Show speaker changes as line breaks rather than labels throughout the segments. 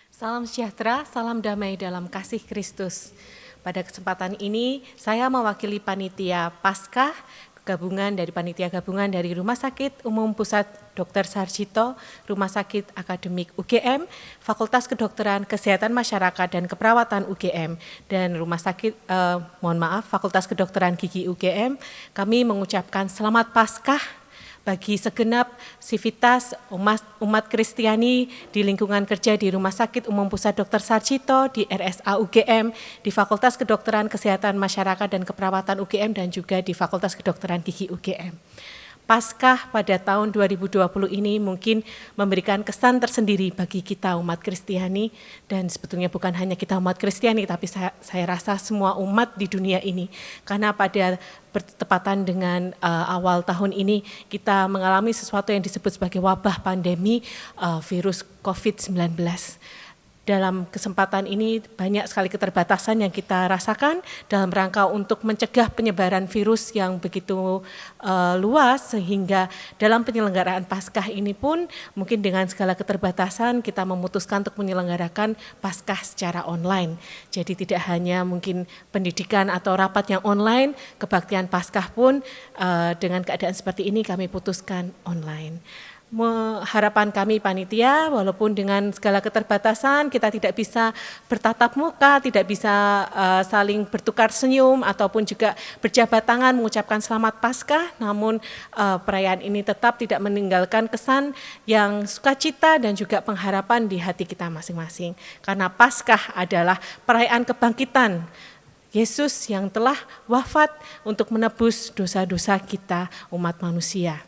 Salam sejahtera, salam damai dalam kasih Kristus. Pada kesempatan ini, saya mewakili Panitia Paskah, Panitia Gabungan dari Rumah Sakit Umum Pusat Dr. Sarjito, Rumah Sakit Akademik UGM, Fakultas Kedokteran Kesehatan Masyarakat dan Keperawatan UGM, dan Fakultas Kedokteran Gigi UGM. Kami mengucapkan selamat Paskah bagi segenap sivitas umat Kristiani di lingkungan kerja di Rumah Sakit Umum Pusat Dr. Sarjito, di RSA UGM, di Fakultas Kedokteran Kesehatan Masyarakat dan Keperawatan UGM, dan juga di Fakultas Kedokteran Gigi UGM. Paskah pada tahun 2020 ini mungkin memberikan kesan tersendiri bagi kita umat Kristiani, dan sebetulnya bukan hanya kita umat Kristiani, tapi saya rasa semua umat di dunia ini, karena pada bertepatan dengan awal tahun ini kita mengalami sesuatu yang disebut sebagai wabah pandemi virus COVID-19. Dalam kesempatan ini banyak sekali keterbatasan yang kita rasakan dalam rangka untuk mencegah penyebaran virus yang begitu luas, sehingga dalam penyelenggaraan Paskah ini pun mungkin dengan segala keterbatasan kita memutuskan untuk menyelenggarakan Paskah secara online. Jadi tidak hanya mungkin pendidikan atau rapat yang online, kebaktian Paskah pun dengan keadaan seperti ini kami putuskan online. Harapan kami panitia, walaupun dengan segala keterbatasan kita tidak bisa bertatap muka, tidak bisa saling bertukar senyum ataupun juga berjabat tangan mengucapkan selamat Paskah, namun perayaan ini tetap tidak meninggalkan kesan yang sukacita dan juga pengharapan di hati kita masing-masing. Karena Paskah adalah perayaan kebangkitan Yesus yang telah wafat untuk menebus dosa-dosa kita umat manusia.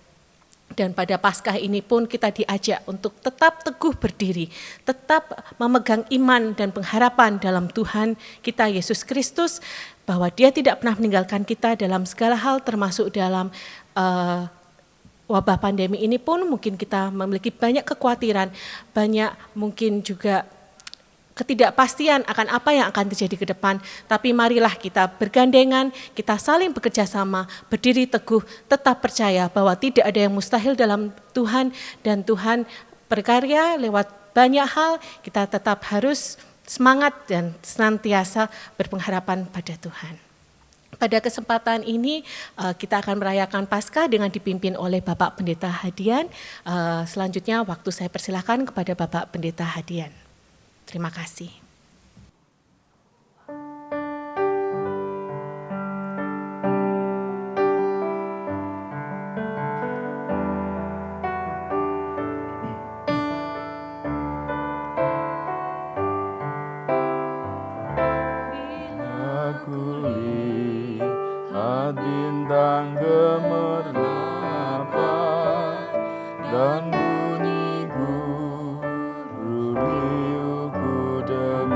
Dan pada Paskah ini pun kita diajak untuk tetap teguh berdiri, tetap memegang iman dan pengharapan dalam Tuhan kita Yesus Kristus, bahwa Dia tidak pernah meninggalkan kita dalam segala hal, termasuk dalam wabah pandemi ini pun mungkin kita memiliki banyak kekhawatiran, banyak mungkin juga ketidakpastian akan apa yang akan terjadi ke depan, tapi marilah kita bergandengan, kita saling bekerja sama, berdiri teguh, tetap percaya bahwa tidak ada yang mustahil dalam Tuhan, dan Tuhan berkarya lewat banyak hal. Kita tetap harus semangat dan senantiasa berpengharapan pada Tuhan. Pada kesempatan ini kita akan merayakan Paskah dengan dipimpin oleh Bapak Pendeta Hadian. Selanjutnya waktu saya persilakan kepada Bapak Pendeta Hadian. Terima kasih.
Bila kulihat bintang gemerlap dan bunyi guru riuhku dengar,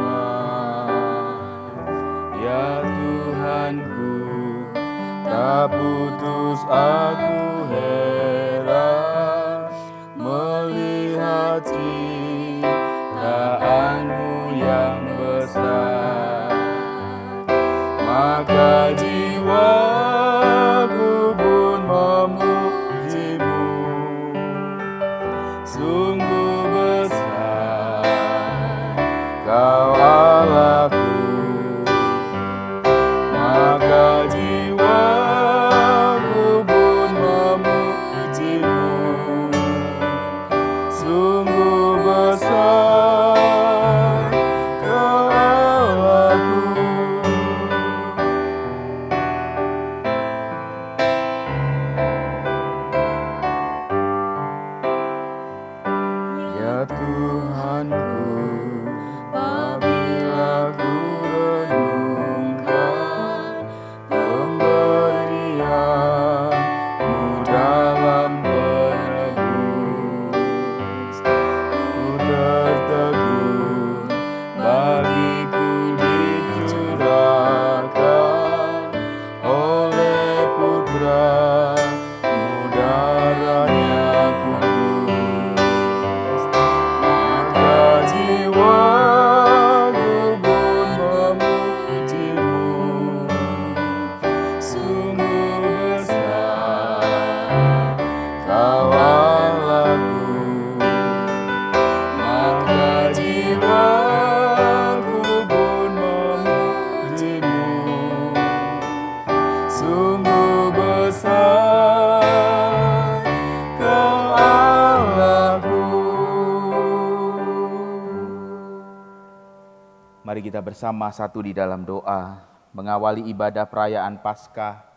kita bersama satu di dalam doa mengawali ibadah perayaan Paskah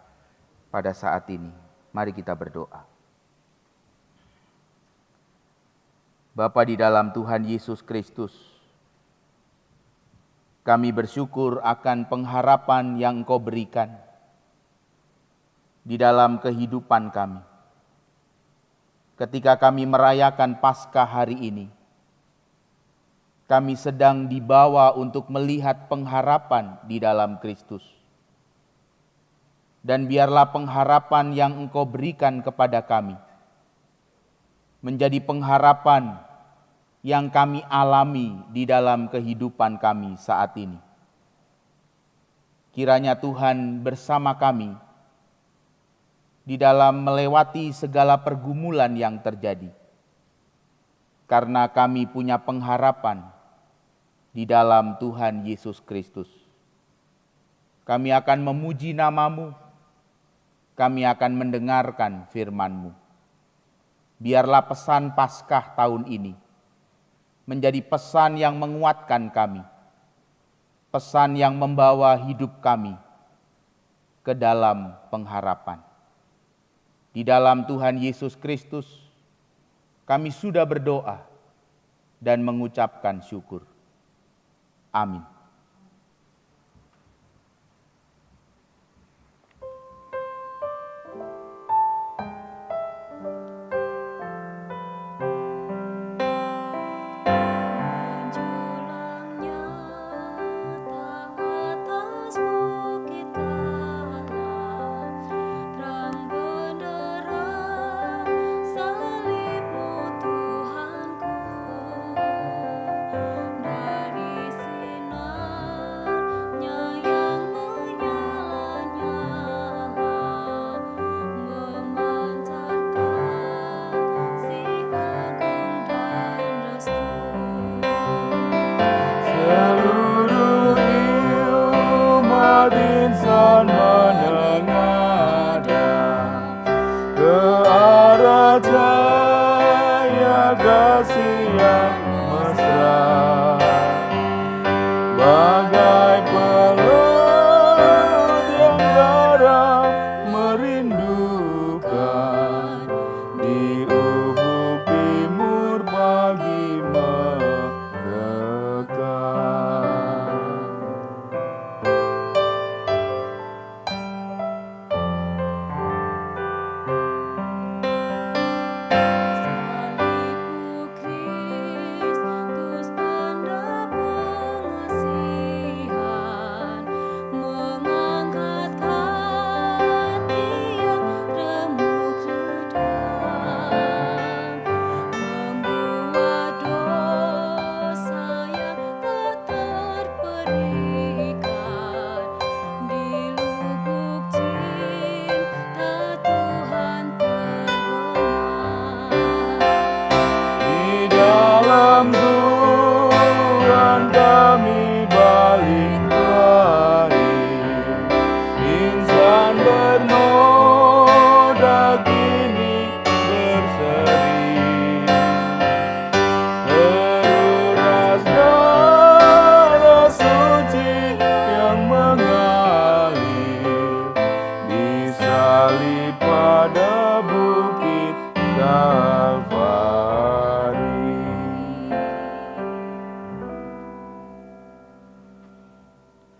pada saat ini. Mari kita berdoa. Bapa di dalam Tuhan Yesus Kristus, kami bersyukur akan pengharapan yang Engkau berikan di dalam kehidupan kami. Ketika kami merayakan Paskah hari ini, kami sedang dibawa untuk melihat pengharapan di dalam Kristus. Dan biarlah pengharapan yang Engkau berikan kepada kami menjadi pengharapan yang kami alami di dalam kehidupan kami saat ini. Kiranya Tuhan bersama kami di dalam melewati segala pergumulan yang terjadi. Karena kami punya pengharapan di dalam Tuhan Yesus Kristus. Kami akan memuji nama-Mu, kami akan mendengarkan firman-Mu. Biarlah pesan Paskah tahun ini menjadi pesan yang menguatkan kami, pesan yang membawa hidup kami ke dalam pengharapan. Di dalam Tuhan Yesus Kristus, kami sudah berdoa dan mengucapkan syukur. Amin.
Insan menengadah ke arah cahaya kasih yang mesra, bagai pelut yang darah merindukan di ufuk timur pagi mendekat.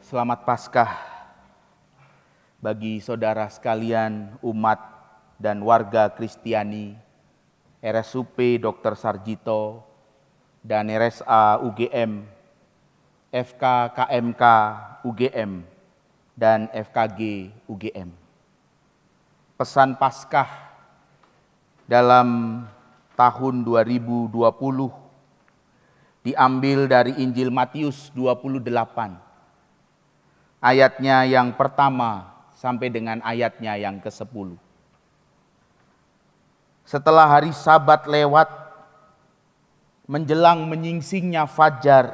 Selamat Paskah bagi saudara sekalian, umat dan warga Kristiani, RSUP Dr. Sarjito dan RSA UGM, FK KMK UGM, dan FKG UGM. Pesan Paskah dalam tahun 2020 diambil dari Injil Matius 28. Ayatnya yang pertama sampai dengan ayatnya yang ke-10. Setelah hari Sabat lewat, menjelang menyingsingnya fajar,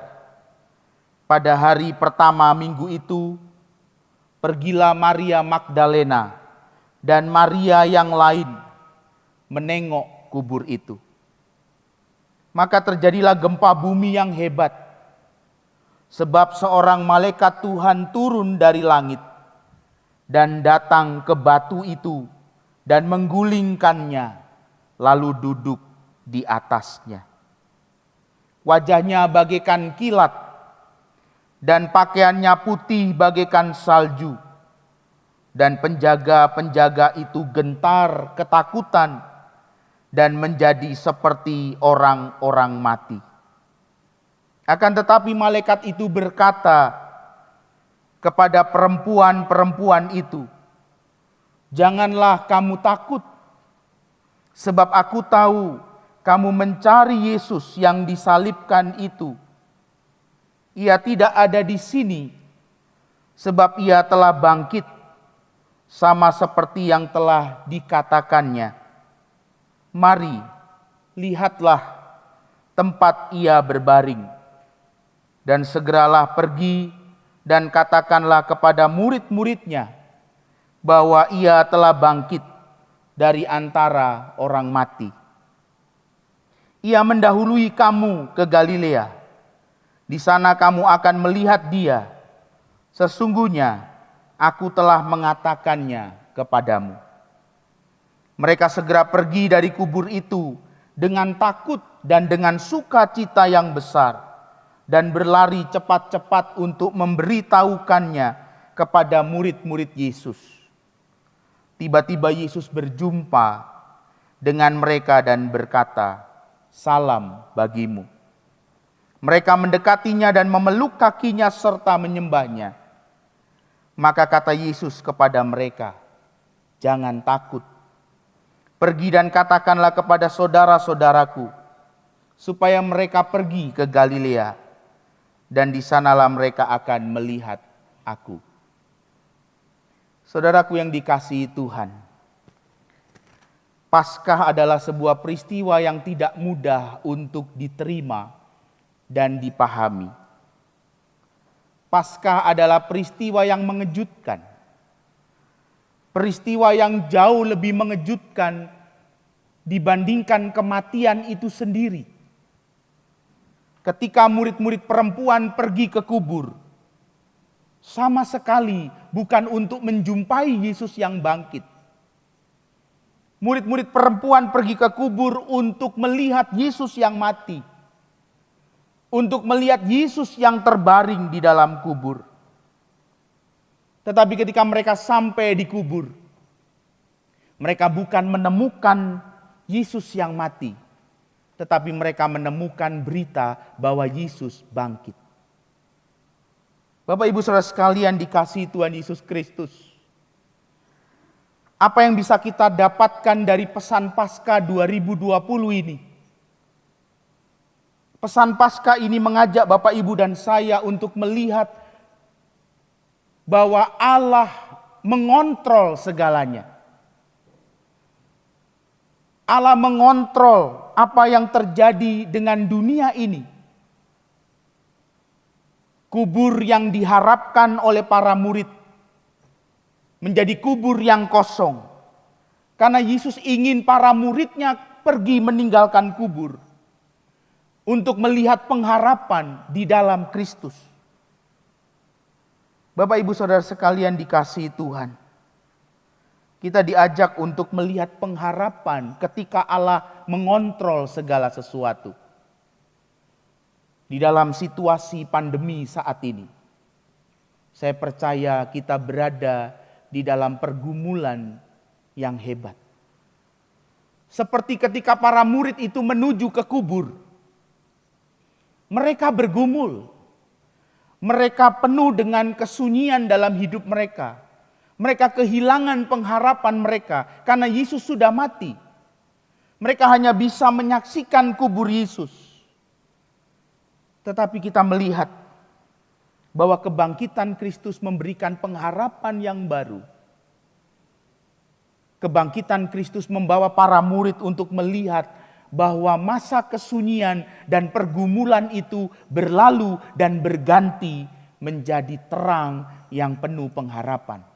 pada hari pertama minggu itu, pergilah Maria Magdalena dan Maria yang lain menengok kubur itu. Maka terjadilah gempa bumi yang hebat. Sebab seorang malaikat Tuhan turun dari langit dan datang ke batu itu dan menggulingkannya, lalu duduk di atasnya. Wajahnya bagaikan kilat dan pakaiannya putih bagaikan salju. Dan penjaga-penjaga itu gentar ketakutan dan menjadi seperti orang-orang mati. Akan tetapi malaikat itu berkata kepada perempuan-perempuan itu, "Janganlah kamu takut, sebab aku tahu kamu mencari Yesus yang disalibkan itu. Ia tidak ada di sini, sebab ia telah bangkit, sama seperti yang telah dikatakannya. Mari, lihatlah tempat ia berbaring. Dan segeralah pergi dan katakanlah kepada murid-muridnya bahwa ia telah bangkit dari antara orang mati. Ia mendahului kamu ke Galilea. Di sana kamu akan melihat dia. Sesungguhnya aku telah mengatakannya kepadamu." Mereka segera pergi dari kubur itu dengan takut dan dengan sukacita yang besar, dan berlari cepat-cepat untuk memberitahukannya kepada murid-murid Yesus. Tiba-tiba Yesus berjumpa dengan mereka dan berkata, "Salam bagimu." Mereka mendekatinya dan memeluk kakinya serta menyembahnya. Maka kata Yesus kepada mereka, "Jangan takut. Pergi dan katakanlah kepada saudara-saudaraku, supaya mereka pergi ke Galilea, dan di sanalah mereka akan melihat aku." Saudaraku yang dikasihi Tuhan, Paskah adalah sebuah peristiwa yang tidak mudah untuk diterima dan dipahami. Paskah adalah peristiwa yang mengejutkan. Peristiwa yang jauh lebih mengejutkan dibandingkan kematian itu sendiri. Ketika murid-murid perempuan pergi ke kubur, sama sekali bukan untuk menjumpai Yesus yang bangkit. Murid-murid perempuan pergi ke kubur untuk melihat Yesus yang mati. Untuk melihat Yesus yang terbaring di dalam kubur. Tetapi ketika mereka sampai di kubur, mereka bukan menemukan Yesus yang mati, tetapi mereka menemukan berita bahwa Yesus bangkit. Bapak Ibu Saudara sekalian dikasihi Tuhan Yesus Kristus, apa yang bisa kita dapatkan dari pesan Paskah 2020 ini? Pesan Paskah ini mengajak Bapak Ibu dan saya untuk melihat bahwa Allah mengontrol segalanya. Allah mengontrol apa yang terjadi dengan dunia ini. Kubur yang diharapkan oleh para murid menjadi kubur yang kosong. Karena Yesus ingin para muridnya pergi meninggalkan kubur untuk melihat pengharapan di dalam Kristus. Bapak Ibu Saudara sekalian dikasihi Tuhan, kita diajak untuk melihat pengharapan ketika Allah mengontrol segala sesuatu. Di dalam situasi pandemi saat ini, saya percaya kita berada di dalam pergumulan yang hebat. Seperti ketika para murid itu menuju ke kubur, mereka bergumul. Mereka penuh dengan kesunyian dalam hidup mereka. Mereka kehilangan pengharapan mereka karena Yesus sudah mati. Mereka hanya bisa menyaksikan kubur Yesus. Tetapi kita melihat bahwa kebangkitan Kristus memberikan pengharapan yang baru. Kebangkitan Kristus membawa para murid untuk melihat bahwa masa kesunyian dan pergumulan itu berlalu dan berganti menjadi terang yang penuh pengharapan.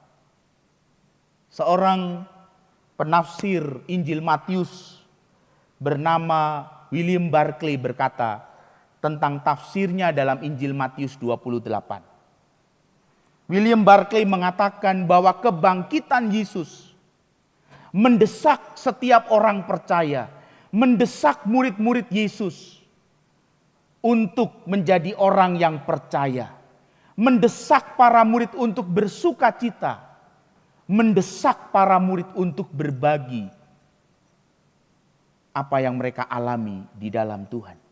Seorang penafsir Injil Matius bernama William Barclay berkata, tentang tafsirnya dalam Injil Matius 28. William Barclay mengatakan bahwa kebangkitan Yesus mendesak setiap orang percaya, mendesak murid-murid Yesus untuk menjadi orang yang percaya, mendesak para murid untuk bersuka cita, mendesak para murid untuk berbagi apa yang mereka alami di dalam Tuhan.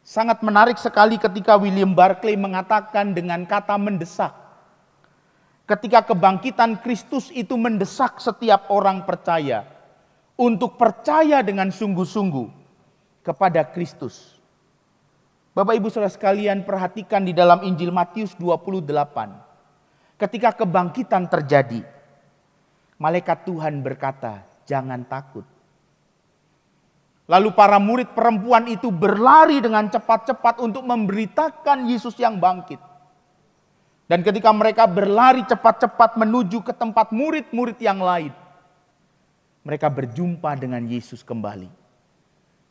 Sangat menarik sekali ketika William Barclay mengatakan dengan kata mendesak. Ketika kebangkitan Kristus itu mendesak setiap orang percaya untuk percaya dengan sungguh-sungguh kepada Kristus. Bapak Ibu Saudara sekalian, perhatikan di dalam Injil Matius 28. Ketika kebangkitan terjadi, malaikat Tuhan berkata, "Jangan takut." Lalu para murid perempuan itu berlari dengan cepat-cepat untuk memberitakan Yesus yang bangkit. Dan ketika mereka berlari cepat-cepat menuju ke tempat murid-murid yang lain, mereka berjumpa dengan Yesus kembali.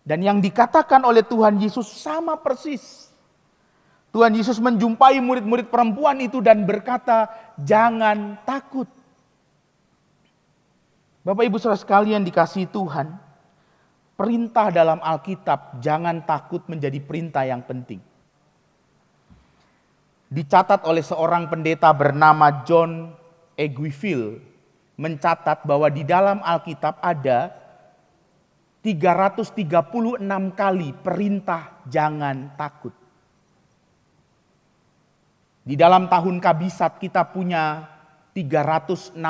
Dan yang dikatakan oleh Tuhan Yesus sama persis. Tuhan Yesus menjumpai murid-murid perempuan itu dan berkata, "Jangan takut." Bapak Ibu Saudara sekalian dikasihi Tuhan, perintah dalam Alkitab jangan takut menjadi perintah yang penting. Dicatat oleh seorang pendeta bernama John Egwifield, mencatat bahwa di dalam Alkitab ada 336 kali perintah jangan takut. Di dalam tahun Kabisat kita punya 366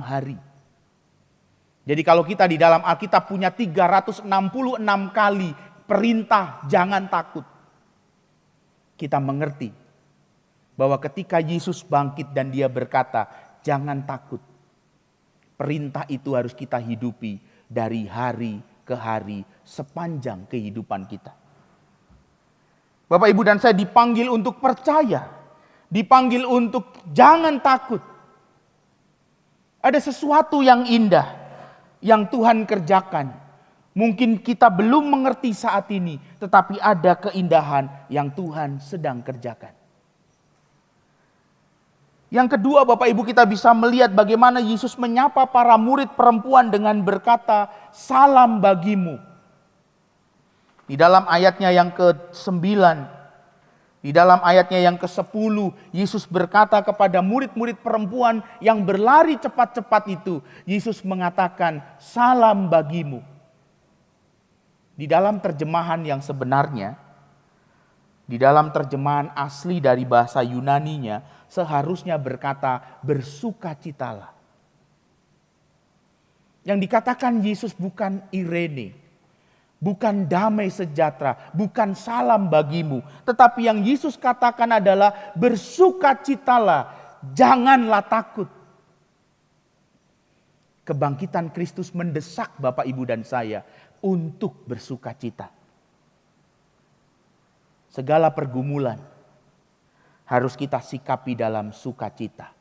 hari. Jadi kalau kita di dalam Alkitab punya 366 kali perintah jangan takut, kita mengerti bahwa ketika Yesus bangkit dan dia berkata, "Jangan takut." Perintah itu harus kita hidupi dari hari ke hari sepanjang kehidupan kita. Bapak, Ibu dan saya dipanggil untuk percaya. Dipanggil untuk jangan takut. Ada sesuatu yang indah yang Tuhan kerjakan. Mungkin kita belum mengerti saat ini, tetapi ada keindahan yang Tuhan sedang kerjakan. Yang kedua, Bapak Ibu, kita bisa melihat bagaimana Yesus menyapa para murid perempuan dengan berkata, "Salam bagimu." Di dalam ayatnya yang ke-9, di dalam ayatnya yang ke-10, Yesus berkata kepada murid-murid perempuan yang berlari cepat-cepat itu, Yesus mengatakan, "Salam bagimu." Di dalam terjemahan yang sebenarnya, di dalam terjemahan asli dari bahasa Yunaninya, seharusnya berkata bersukacitalah. Yang dikatakan Yesus bukan Irene, bukan damai sejahtera, bukan salam bagimu. Tetapi yang Yesus katakan adalah bersukacitalah, janganlah takut. Kebangkitan Kristus mendesak Bapak, Ibu dan saya untuk bersukacita. Segala pergumulan harus kita sikapi dalam sukacita.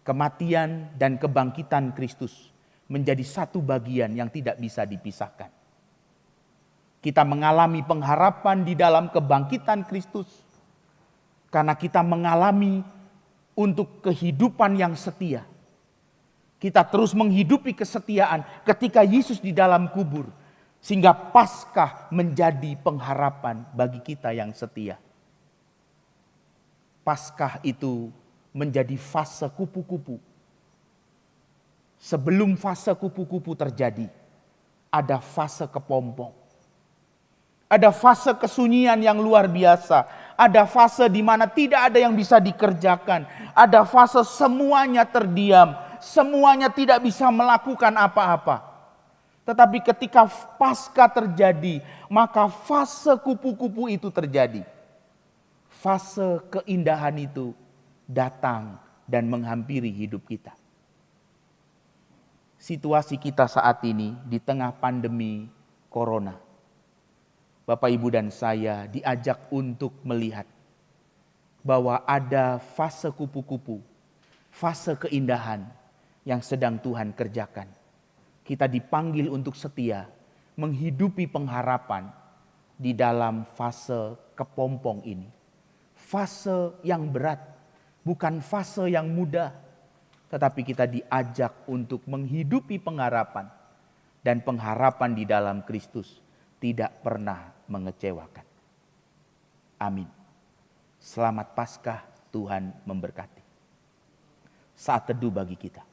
Kematian dan kebangkitan Kristus menjadi satu bagian yang tidak bisa dipisahkan. Kita mengalami pengharapan di dalam kebangkitan Kristus karena kita mengalami untuk kehidupan yang setia. Kita terus menghidupi kesetiaan ketika Yesus di dalam kubur, sehingga Paskah menjadi pengharapan bagi kita yang setia. Paskah itu menjadi fase kupu-kupu. Sebelum fase kupu-kupu terjadi, ada fase kepompong. Ada fase kesunyian yang luar biasa. Ada fase di mana tidak ada yang bisa dikerjakan. Ada fase semuanya terdiam. Semuanya tidak bisa melakukan apa-apa. Tetapi ketika Paskah terjadi, maka fase kupu-kupu itu terjadi. Fase keindahan itu datang dan menghampiri hidup kita. Situasi kita saat ini di tengah pandemi corona. Bapak, Ibu dan saya diajak untuk melihat bahwa ada fase kupu-kupu, fase keindahan yang sedang Tuhan kerjakan. Kita dipanggil untuk setia menghidupi pengharapan di dalam fase kepompong ini. Fase yang berat, bukan fase yang mudah, tetapi kita diajak untuk menghidupi pengharapan. Dan pengharapan di dalam Kristus tidak pernah mengecewakan. Amin. Selamat Paskah, Tuhan memberkati. Saat teduh bagi kita.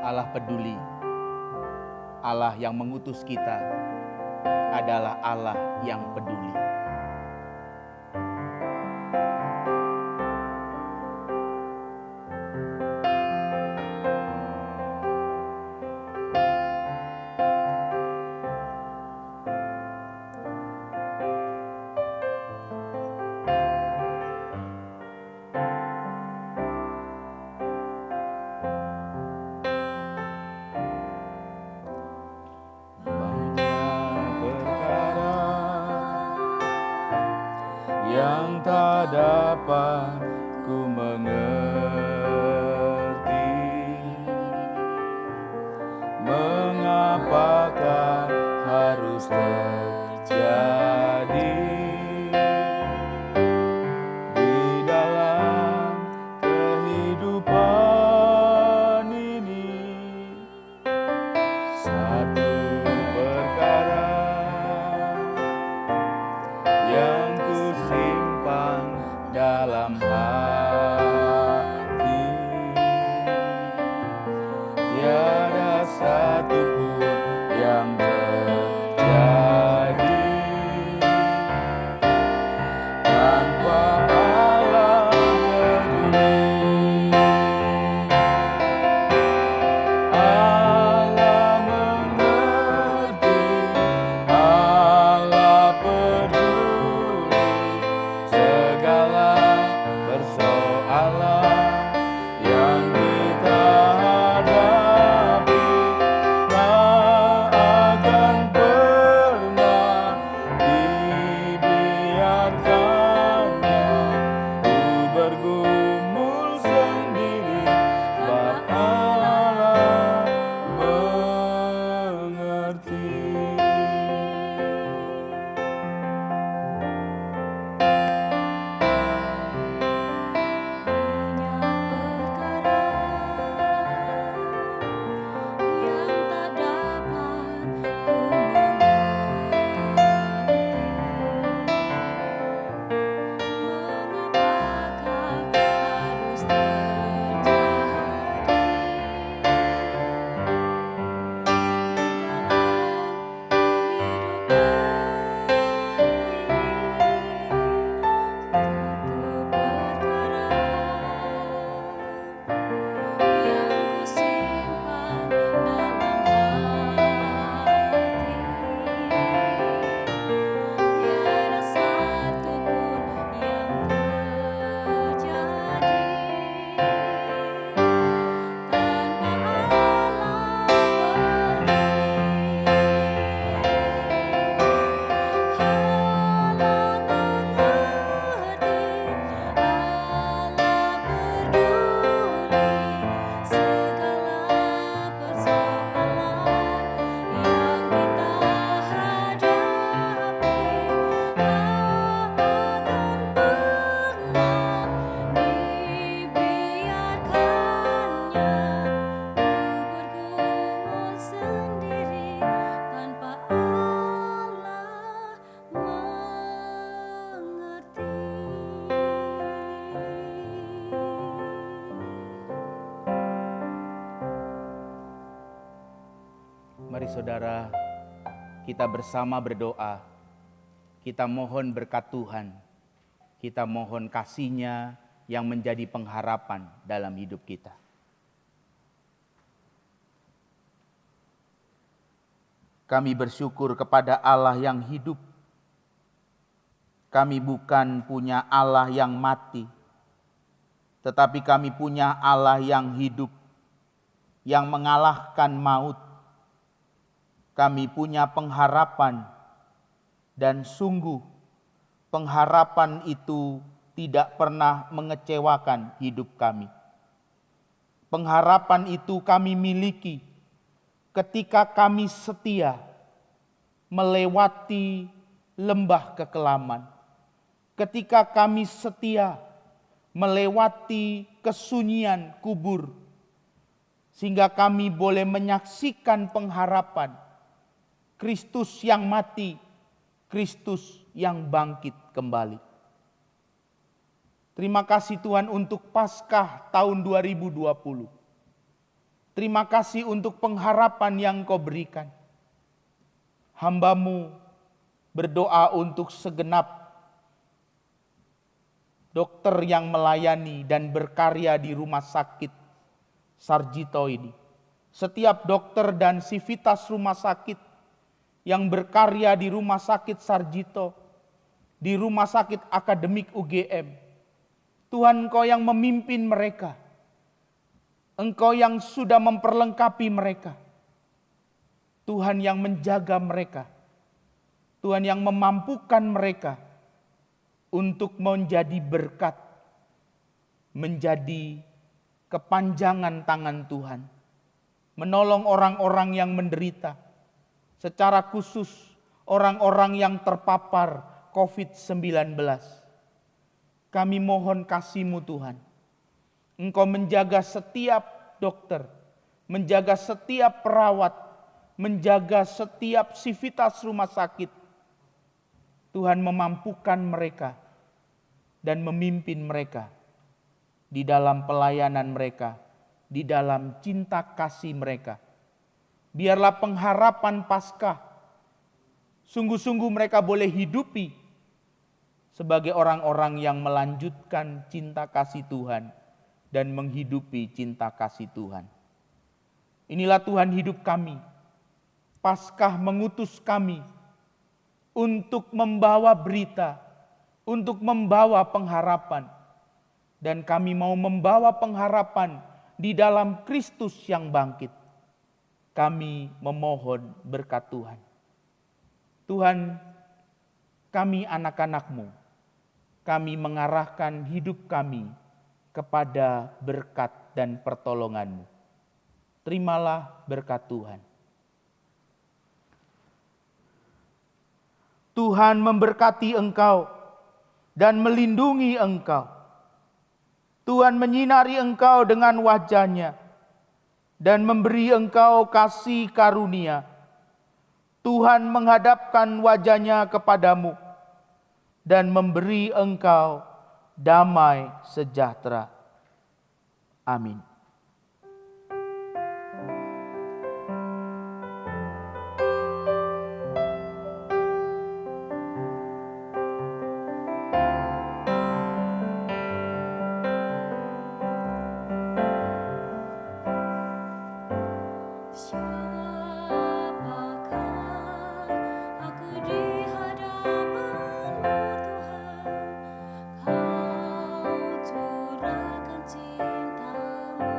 Allah peduli. Allah yang mengutus kita adalah Allah yang peduli.
Yang tak dapat ku mengerti,
saudara, kita bersama berdoa. Kita mohon berkat Tuhan. Kita mohon kasih-Nya yang menjadi pengharapan dalam hidup kita. Kami bersyukur kepada Allah yang hidup. Kami bukan punya Allah yang mati, tetapi kami punya Allah yang hidup, yang mengalahkan maut. Kami punya pengharapan, dan sungguh pengharapan itu tidak pernah mengecewakan hidup kami. Pengharapan itu kami miliki ketika kami setia melewati lembah kekelaman, ketika kami setia melewati kesunyian kubur, sehingga kami boleh menyaksikan pengharapan Kristus yang mati, Kristus yang bangkit kembali. Terima kasih Tuhan untuk Paskah tahun 2020. Terima kasih untuk pengharapan yang Kau berikan. Hamba-Mu berdoa untuk segenap dokter yang melayani dan berkarya di rumah sakit Sarjito ini. Setiap dokter dan sivitas rumah sakit yang berkarya di rumah sakit Sarjito, di rumah sakit akademik UGM. Tuhan, Engkau yang memimpin mereka. Engkau yang sudah memperlengkapi mereka. Tuhan yang menjaga mereka. Tuhan yang memampukan mereka untuk menjadi berkat, menjadi kepanjangan tangan Tuhan, menolong orang-orang yang menderita, secara khusus orang-orang yang terpapar COVID-19. Kami mohon kasih-Mu Tuhan. Engkau menjaga setiap dokter, menjaga setiap perawat, menjaga setiap sivitas rumah sakit. Tuhan memampukan mereka dan memimpin mereka di dalam pelayanan mereka, di dalam cinta kasih mereka. Biarlah pengharapan Paskah sungguh-sungguh mereka boleh hidupi sebagai orang-orang yang melanjutkan cinta kasih Tuhan dan menghidupi cinta kasih Tuhan. Inilah Tuhan hidup kami. Paskah mengutus kami untuk membawa berita, untuk membawa pengharapan. Dan kami mau membawa pengharapan di dalam Kristus yang bangkit. Kami memohon berkat Tuhan. Tuhan, kami anak-anak-Mu, kami mengarahkan hidup kami kepada berkat dan pertolongan-Mu. Terimalah berkat Tuhan. Tuhan memberkati engkau dan melindungi engkau. Tuhan menyinari engkau dengan wajah-Nya dan memberi engkau kasih karunia. Tuhan menghadapkan wajah-Nya kepadamu dan memberi engkau damai sejahtera. Amin.
Kau curahkan cinta-Mu.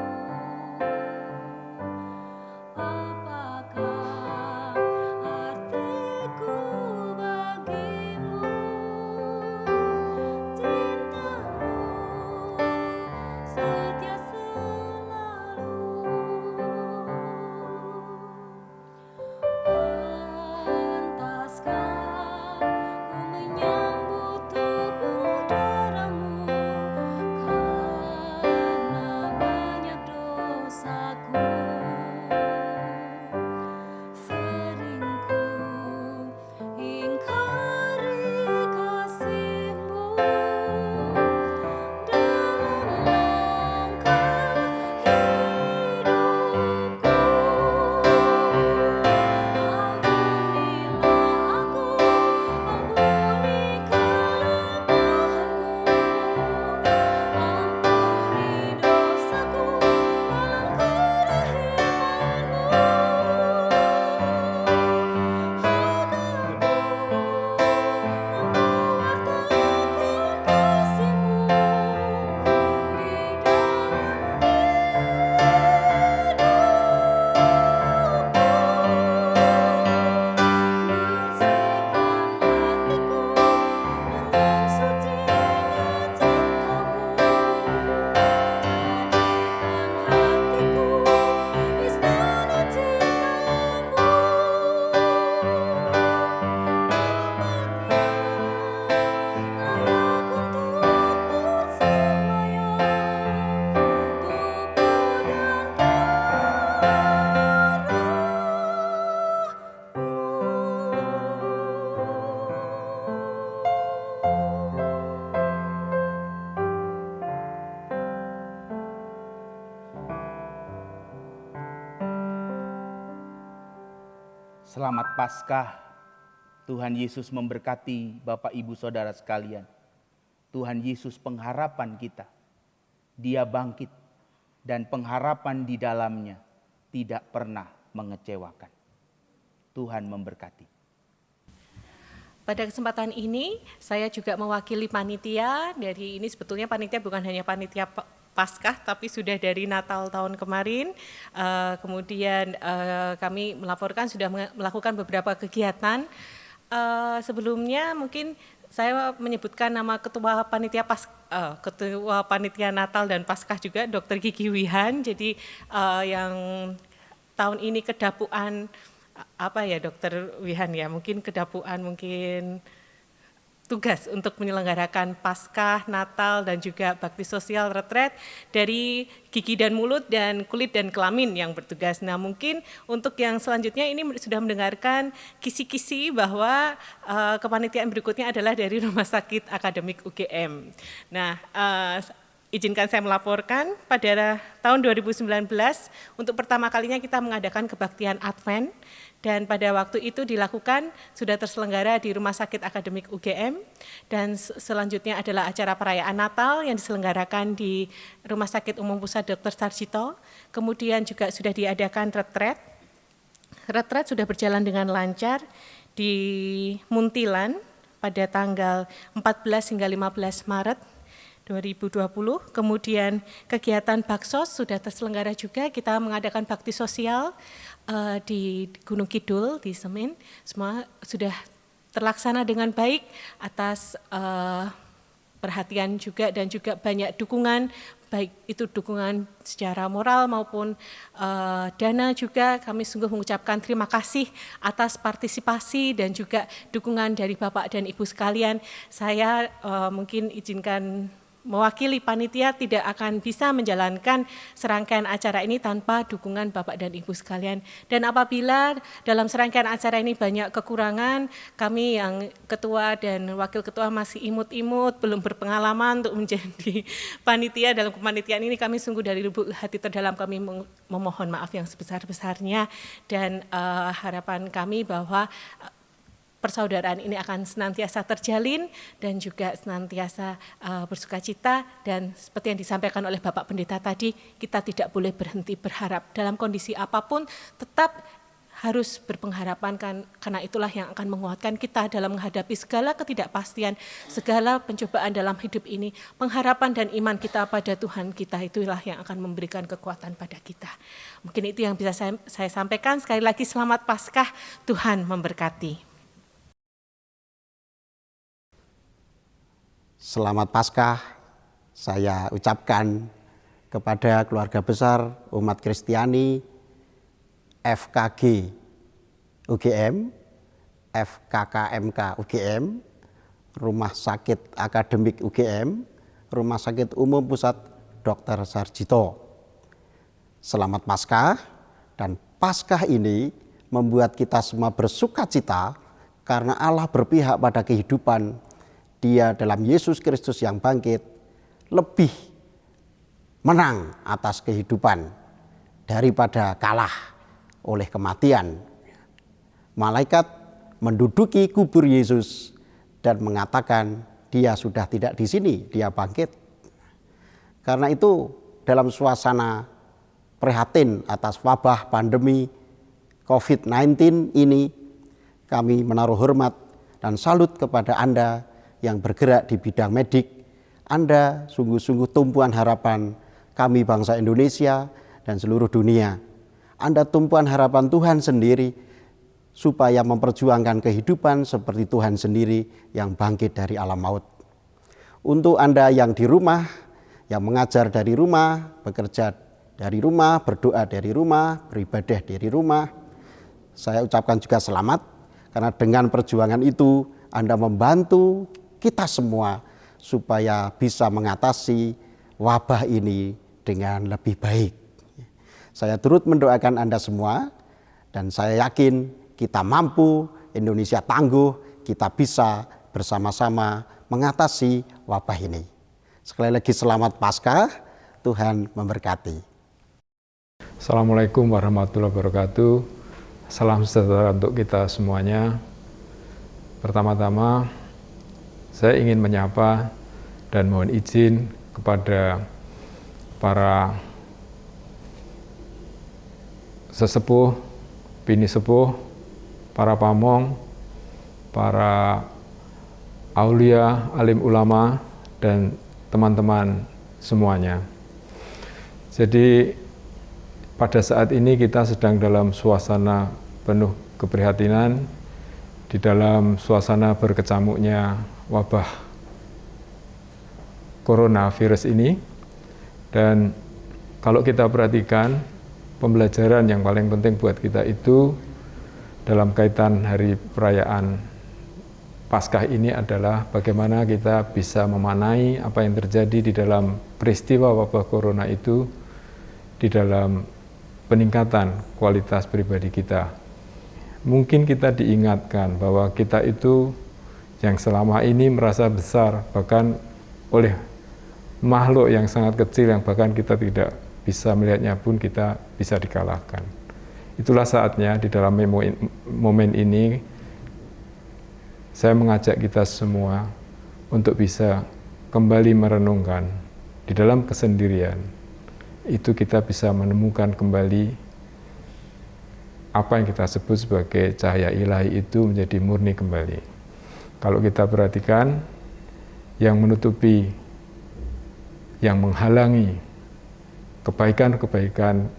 Selamat Paskah. Tuhan Yesus memberkati Bapak Ibu Saudara sekalian. Tuhan Yesus pengharapan kita. Dia bangkit dan pengharapan di dalamnya tidak pernah mengecewakan. Tuhan memberkati.
Pada kesempatan ini saya juga mewakili panitia. Dari ini sebetulnya panitia bukan hanya panitia Paskah, tapi sudah dari Natal tahun kemarin. Kemudian kami melaporkan sudah melakukan beberapa kegiatan. Sebelumnya mungkin saya menyebutkan nama ketua panitia Natal dan Paskah juga, Dr. Gigi Wihan. Jadi yang tahun ini kedapuan apa ya Dr. Wihan ya, mungkin kedapuan mungkin tugas untuk menyelenggarakan Paskah, Natal, dan juga bakti sosial retret dari gigi dan mulut dan kulit dan kelamin yang bertugas. Nah mungkin untuk yang selanjutnya ini sudah mendengarkan kisi-kisi bahwa kepanitiaan berikutnya adalah dari Rumah Sakit Akademik UGM. Nah izinkan saya melaporkan pada tahun 2019 untuk pertama kalinya kita mengadakan kebaktian Advent. Dan pada waktu itu dilakukan, sudah terselenggara di Rumah Sakit Akademik UGM, dan selanjutnya adalah acara perayaan Natal yang diselenggarakan di Rumah Sakit Umum Pusat Dr. Sarjito, kemudian juga sudah diadakan retret. Retret sudah berjalan dengan lancar di Muntilan pada tanggal 14 hingga 15 Maret 2020, kemudian kegiatan Baksos sudah terselenggara juga, kita mengadakan bakti sosial di Gunung Kidul, di Semin, semua sudah terlaksana dengan baik atas perhatian juga dan juga banyak dukungan, baik itu dukungan secara moral maupun dana juga. Kami sungguh mengucapkan terima kasih atas partisipasi dan juga dukungan dari Bapak dan Ibu sekalian. Saya mungkin izinkan mewakili panitia tidak akan bisa menjalankan serangkaian acara ini tanpa dukungan Bapak dan Ibu sekalian. Dan apabila dalam serangkaian acara ini banyak kekurangan, kami yang ketua dan wakil ketua masih imut-imut, belum berpengalaman untuk menjadi panitia dalam kepanitiaan ini, kami sungguh dari lubuk hati terdalam kami memohon maaf yang sebesar-besarnya, dan harapan kami bahwa persaudaraan ini akan senantiasa terjalin dan juga senantiasa bersukacita, dan seperti yang disampaikan oleh Bapak Pendeta tadi, kita tidak boleh berhenti berharap dalam kondisi apapun, tetap harus berpengharapan karena itulah yang akan menguatkan kita dalam menghadapi segala ketidakpastian, segala pencobaan dalam hidup ini. Pengharapan dan iman kita pada Tuhan kita itulah yang akan memberikan kekuatan pada kita. Mungkin itu yang bisa saya sampaikan. Sekali lagi selamat Paskah, Tuhan memberkati.
Selamat Paskah saya ucapkan kepada keluarga besar umat Kristiani FKG UGM, FKKMK UGM, Rumah Sakit Akademik UGM, Rumah Sakit Umum Pusat Dr. Sarjito. Selamat Paskah, dan Paskah ini membuat kita semua bersukacita karena Allah berpihak pada kehidupan. Dia dalam Yesus Kristus yang bangkit lebih menang atas kehidupan daripada kalah oleh kematian. Malaikat menduduki kubur Yesus dan mengatakan dia sudah tidak di sini, dia bangkit. Karena itu dalam suasana prihatin atas wabah pandemi COVID-19 ini, kami menaruh hormat dan salut kepada Anda yang bergerak di bidang medik. Anda sungguh-sungguh tumpuan harapan kami bangsa Indonesia dan seluruh dunia. Anda tumpuan harapan Tuhan sendiri supaya memperjuangkan kehidupan seperti Tuhan sendiri yang bangkit dari alam maut. Untuk Anda yang di rumah, yang mengajar dari rumah, bekerja dari rumah, berdoa dari rumah, beribadah dari rumah, saya ucapkan juga selamat, karena dengan perjuangan itu Anda membantu kita semua supaya bisa mengatasi wabah ini dengan lebih baik. Saya turut mendoakan Anda semua, dan saya yakin kita mampu, Indonesia tangguh, kita bisa bersama-sama mengatasi wabah ini. Sekali lagi selamat Paskah, Tuhan memberkati.
Assalamualaikum warahmatullahi wabarakatuh. Salam sejahtera untuk kita semuanya. Pertama-tama, saya ingin menyapa dan mohon izin kepada para sesepuh, bini sepuh, para pamong, para aulia, alim ulama, dan teman-teman semuanya. Jadi pada saat ini kita sedang dalam suasana penuh keprihatinan, di dalam suasana berkecamuknya wabah coronavirus ini. Dan kalau kita perhatikan, pembelajaran yang paling penting buat kita itu dalam kaitan hari perayaan Paskah ini adalah bagaimana kita bisa memanai apa yang terjadi di dalam peristiwa wabah corona itu di dalam peningkatan kualitas pribadi kita. Mungkin kita diingatkan bahwa kita itu yang selama ini merasa besar, bahkan oleh makhluk yang sangat kecil yang bahkan kita tidak bisa melihatnya pun kita bisa dikalahkan. Itulah saatnya di dalam momen ini saya mengajak kita semua untuk bisa kembali merenungkan di dalam kesendirian. Itu kita bisa menemukan kembali apa yang kita sebut sebagai cahaya ilahi itu menjadi murni kembali. Kalau kita perhatikan, yang menutupi, yang menghalangi kebaikan-kebaikan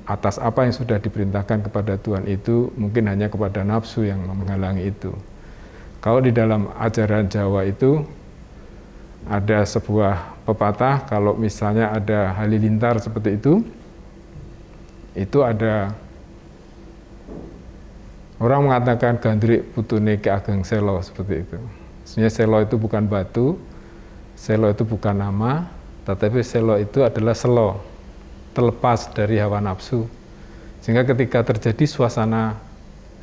atas apa yang sudah diperintahkan kepada Tuhan itu mungkin hanya kepada nafsu yang menghalangi itu. Kalau di dalam ajaran Jawa itu ada sebuah pepatah, kalau misalnya ada halilintar seperti itu ada orang mengatakan gandrik putune Ki Ageng Selo seperti itu. Sebenarnya selo itu bukan batu, selo itu bukan nama, tetapi selo itu adalah selo, terlepas dari hawa nafsu. Sehingga ketika terjadi suasana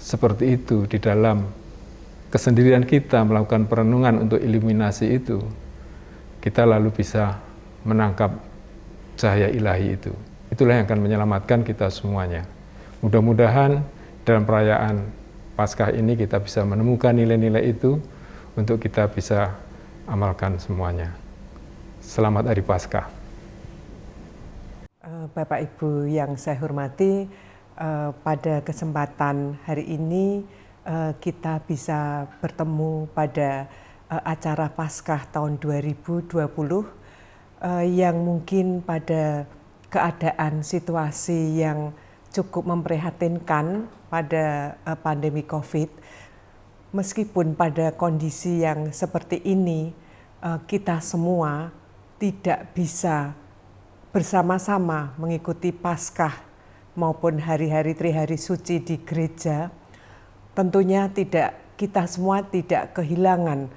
seperti itu di dalam kesendirian kita melakukan perenungan untuk iluminasi itu, kita lalu bisa menangkap cahaya ilahi itu. Itulah yang akan menyelamatkan kita semuanya. Mudah-mudahan dalam perayaan Paskah ini kita bisa menemukan nilai-nilai itu untuk kita bisa amalkan semuanya. Selamat Hari Paskah.
Bapak Ibu yang saya hormati, pada kesempatan hari ini kita bisa bertemu pada acara Paskah tahun 2020 yang mungkin pada keadaan situasi yang cukup memprihatinkan pada pandemi COVID. Meskipun pada kondisi yang seperti ini kita semua tidak bisa bersama-sama mengikuti Paskah maupun hari-hari trihari suci di gereja, tentunya kita semua tidak kehilangan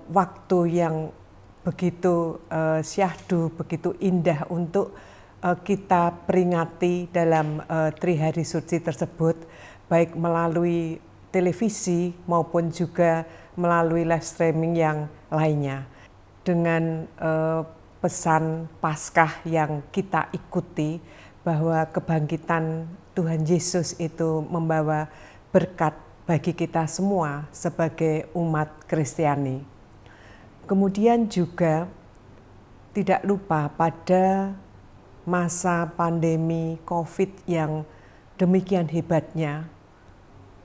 waktu yang begitu syahdu, begitu indah untuk kita peringati dalam trihari suci tersebut, baik melalui televisi maupun juga melalui live streaming yang lainnya. Dengan pesan Paskah yang kita ikuti bahwa kebangkitan Tuhan Yesus itu membawa berkat bagi kita semua sebagai umat Kristiani. Kemudian juga tidak lupa pada masa pandemi COVID yang demikian hebatnya,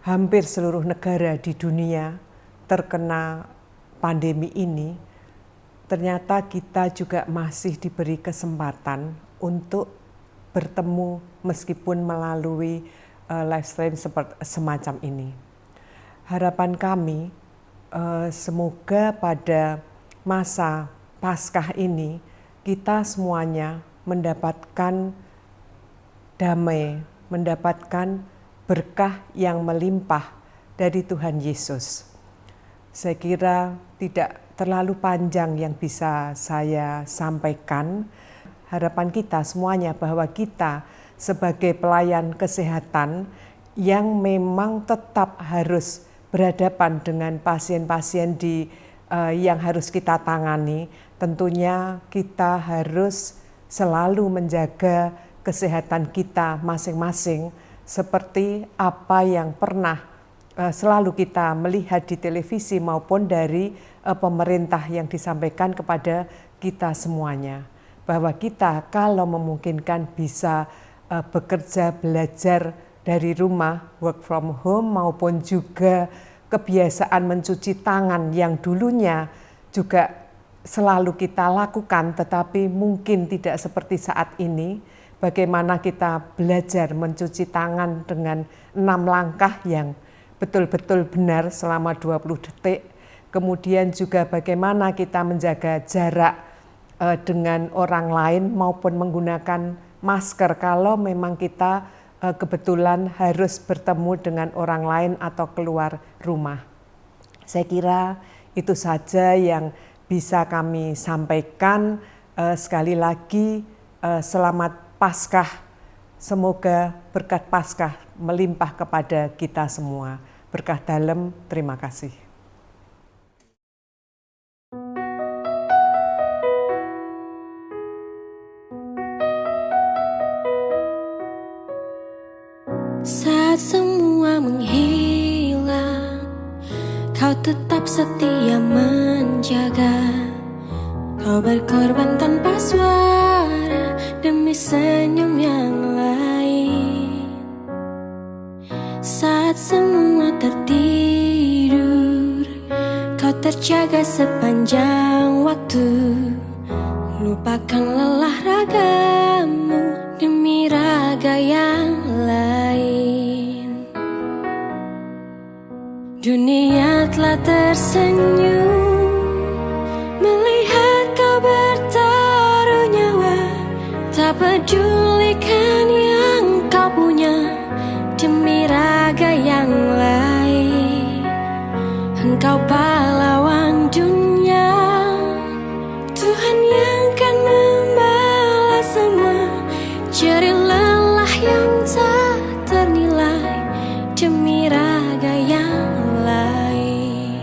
hampir seluruh negara di dunia terkena pandemi ini, ternyata kita juga masih diberi kesempatan untuk bertemu meskipun melalui live stream semacam ini. Harapan kami semoga pada masa Paskah ini kita semuanya mendapatkan damai, mendapatkan berkah yang melimpah dari Tuhan Yesus. Saya kira tidak terlalu panjang yang bisa saya sampaikan. Harapan kita semuanya bahwa kita sebagai pelayan kesehatan yang memang tetap harus berhadapan dengan pasien-pasien yang harus kita tangani, tentunya kita harus selalu menjaga kesehatan kita masing-masing seperti apa yang pernah selalu kita melihat di televisi maupun dari pemerintah yang disampaikan kepada kita semuanya. Bahwa kita kalau memungkinkan bisa bekerja, belajar dari rumah, work from home, maupun juga kebiasaan mencuci tangan yang dulunya juga selalu kita lakukan, tetapi mungkin tidak seperti saat ini. Bagaimana kita belajar mencuci tangan dengan 6 langkah yang betul-betul benar selama 20 detik. Kemudian juga bagaimana kita menjaga jarak dengan orang lain maupun menggunakan masker kalau memang kita kebetulan harus bertemu dengan orang lain atau keluar rumah. Saya kira itu saja yang bisa kami sampaikan. Sekali lagi selamat Paskah. Semoga berkat Paskah melimpah kepada kita semua. Berkah dalam, terima kasih.
Saat semua menghilang, kau tetap setia menjaga. Kau berkorban tanpa suara demi senyum yang lain. Saat semua tertidur, kau terjaga sepanjang waktu. Lupakan lelah ragamu demi raga yang lain. Dunia telah tersenyum melihat kau bertaruh nyawa. Tak pedulikan yang kau punya demi raga yang lain. Engkau pahlawan dunia, Tuhan yang kan membalas semua jerih lelah yang tak ternilai demi raga yang lain.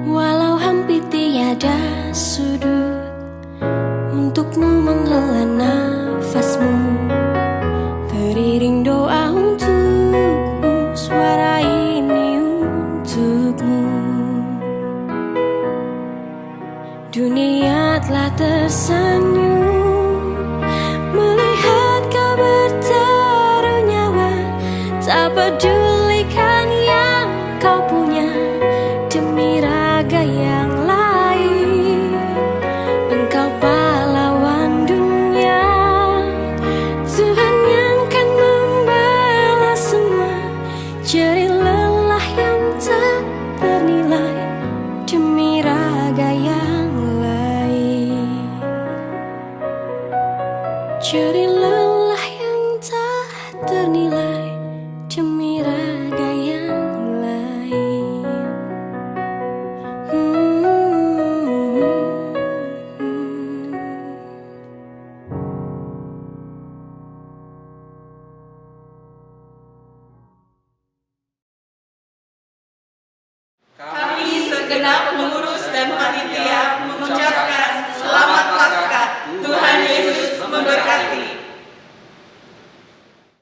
Walau hampir tiada sudut untukmu menghela nafasmu, teriring doa untukmu, suara ini untukmu. Dunia telah tersenyum melihat kau bertaruh nyawa. Tak pedulikan yang kau punya demi raga yang lain. Engkau pahlawan dunia, Tuhan yang kan membalas semua jerih